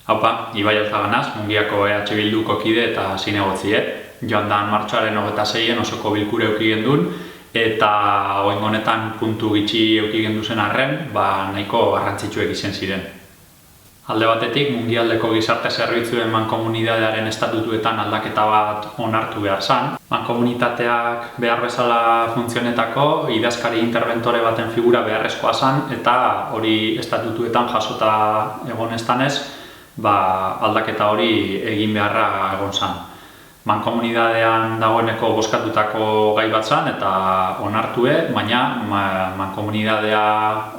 Haupa, Ibai Alzaganaz, Mungiako EH Bilduko kide eta zinegotzie. Joan dan martxoaren 26-en osoko bilkure eduki gendun, eta oraingo honetan puntu gitxi eduki gendu zen arren, nahiko garrantzitsuek izan ziren. Alde batetik, Mungialdeko gizarte zerbitzuen mankomunitatearen estatutuetan aldaketa bat onartu behar zan. Mankomunitateak behar bezala funtzionetako, idazkari interventore baten figura beharrezkoa zan, eta hori estatutuetan jasota egon estanez, aldaketa hori egin beharra egon zan. Mankomunitatean dagoeneko bozkatutako gai bat zan eta onartue, baina mankomunitatea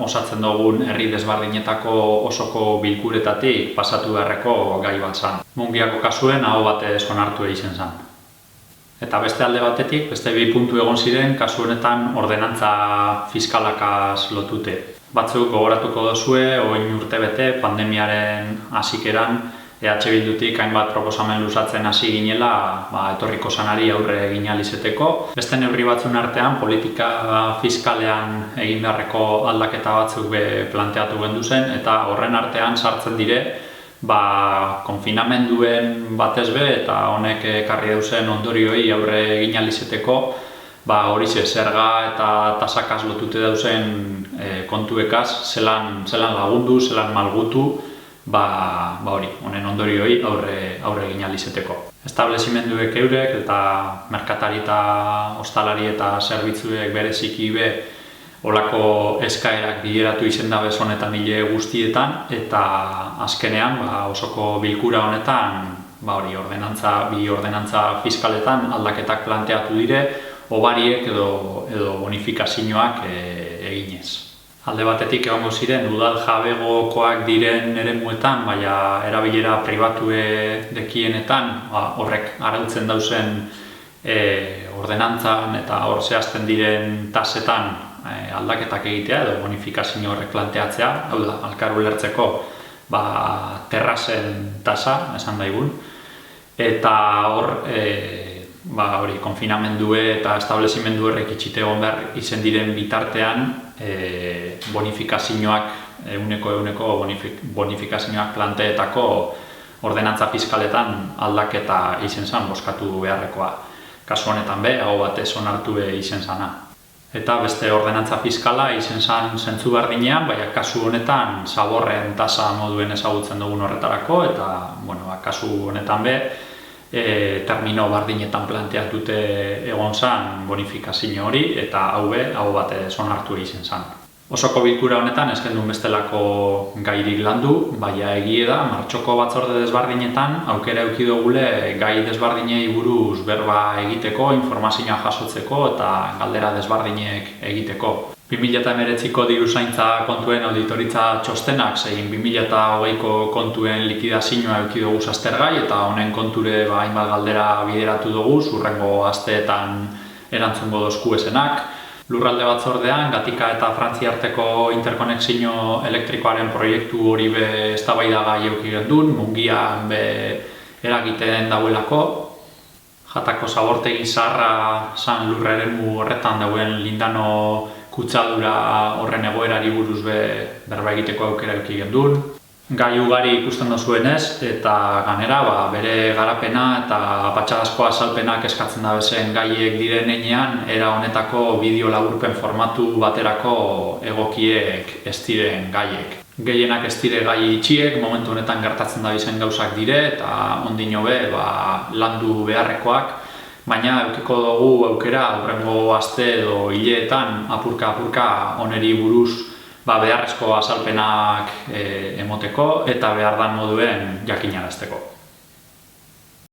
osatzen dugun herri desberdinetako osoko bilkuretatik pasatu beharreko gai bat zan. Mungiako kasuen aho batez onartu izan zan. Eta beste alde batetik, beste bi puntu egon ziren, kasu honetan ordenantza fiskalakaz lotute. Batzuk gogoratuko dozue, orain urtebete pandemiaren hasikeran EH Bildutik hainbat proposamen luzatzen hasi ginela etorriko zanari aurre egin ahal izeteko. Beste neurri batzuen artean, politika fiskalean egin beharreko aldaketa batzuk planteatu gendu zen, eta horren artean sartzen dire konfinamenduen batez eta honek ekarri dauzen ondorioei aurre egin ahal izeteko, horixe zerga eta tasakaz lotute dauzen kontuekaz, zelan lagundu, zelan malgutu, honen ondorioei aurre egin ahal izeteko. Establezimenduek eurek eta merkatari eta ostalari eta zerbitzuek bereziki olako eskaerak bideratu izen dabez honetan hile guztietan, eta azkenean osoko bilkura honetan bi ordenantza fiskaletan aldaketak planteatu dire, obariek edo bonifikazioak eginez. Alde batetik egongo ziren udal jabegokoak diren eremuetan, erabilera pribatue dekienetan, horrek arautzen dauzen ordenantzan eta hor zehazten diren tasetan aldaketak egitea edo bonifikazio horrek planteatzea, hau da, alkar ulertzeko terrazen tasa, esan daigun, eta hor konfinamendue eta establezimendu horrek itxite egon behar izen diren bitartean bonifikazioak, eguneko bonifikazioak planteetako ordenantza fiskaletan aldaketa izen zan, bozkatu beharrekoa. Kasu honetan aho batez onartu izen zana. Eta beste ordenantza fiskala izen zan zentzu berdinean, kasu honetan zaborren tasa moduen ezagutzen dugun horretarako, eta kasu honetan termino bardinetan planteatute egon zan bonifikazio hori, eta hau batez onartu izen zan. Osoko bilkura honetan ez gendun bestelako gairik landu, egie da, martxoko batzorde desbardinetan aukera eduki dugule gai desbardinei buruz berba egiteko, informazioa jasotzeko eta galdera desbardinek egiteko. 2019ko diruzaintza kontuen auditoritza txostenak zein 2020ko kontuen likidazioa eduki dugu aztergai, eta honen konture hainbat galdera bideratu dugu, hurrengo asteetan erantzungo dozku esenak. Lurralde batzordean, Gatika eta Frantzia arteko interkonexio elektrikoaren proiektu hori eztabaidagai eduki gendun, Mungian eragiten dauelako. Jatako zabortegi zaharra zan lurra eremu horretan dauen Lindano kutsadura horren egoerari buruz berba egiteko aukera eduki gendun. Gai ugari ikusten dozuenez, eta ganera bere garapena eta patxadazko azalpenak eskatzen dabezen gaiek diren heinean, era honetako bideo laburpen formatu baterako egokiek ez diren gaiek. Gehienak ez dire gai itxiek, momentu honetan gertatzen dabezen gauzak dire, eta ondino landu beharrekoak, baina eukiko dugu aukera hurrengo aste edo hileetan apurka oneri buruz beharrezko azalpenak emoteko eta behar dan moduen jakinarazteko.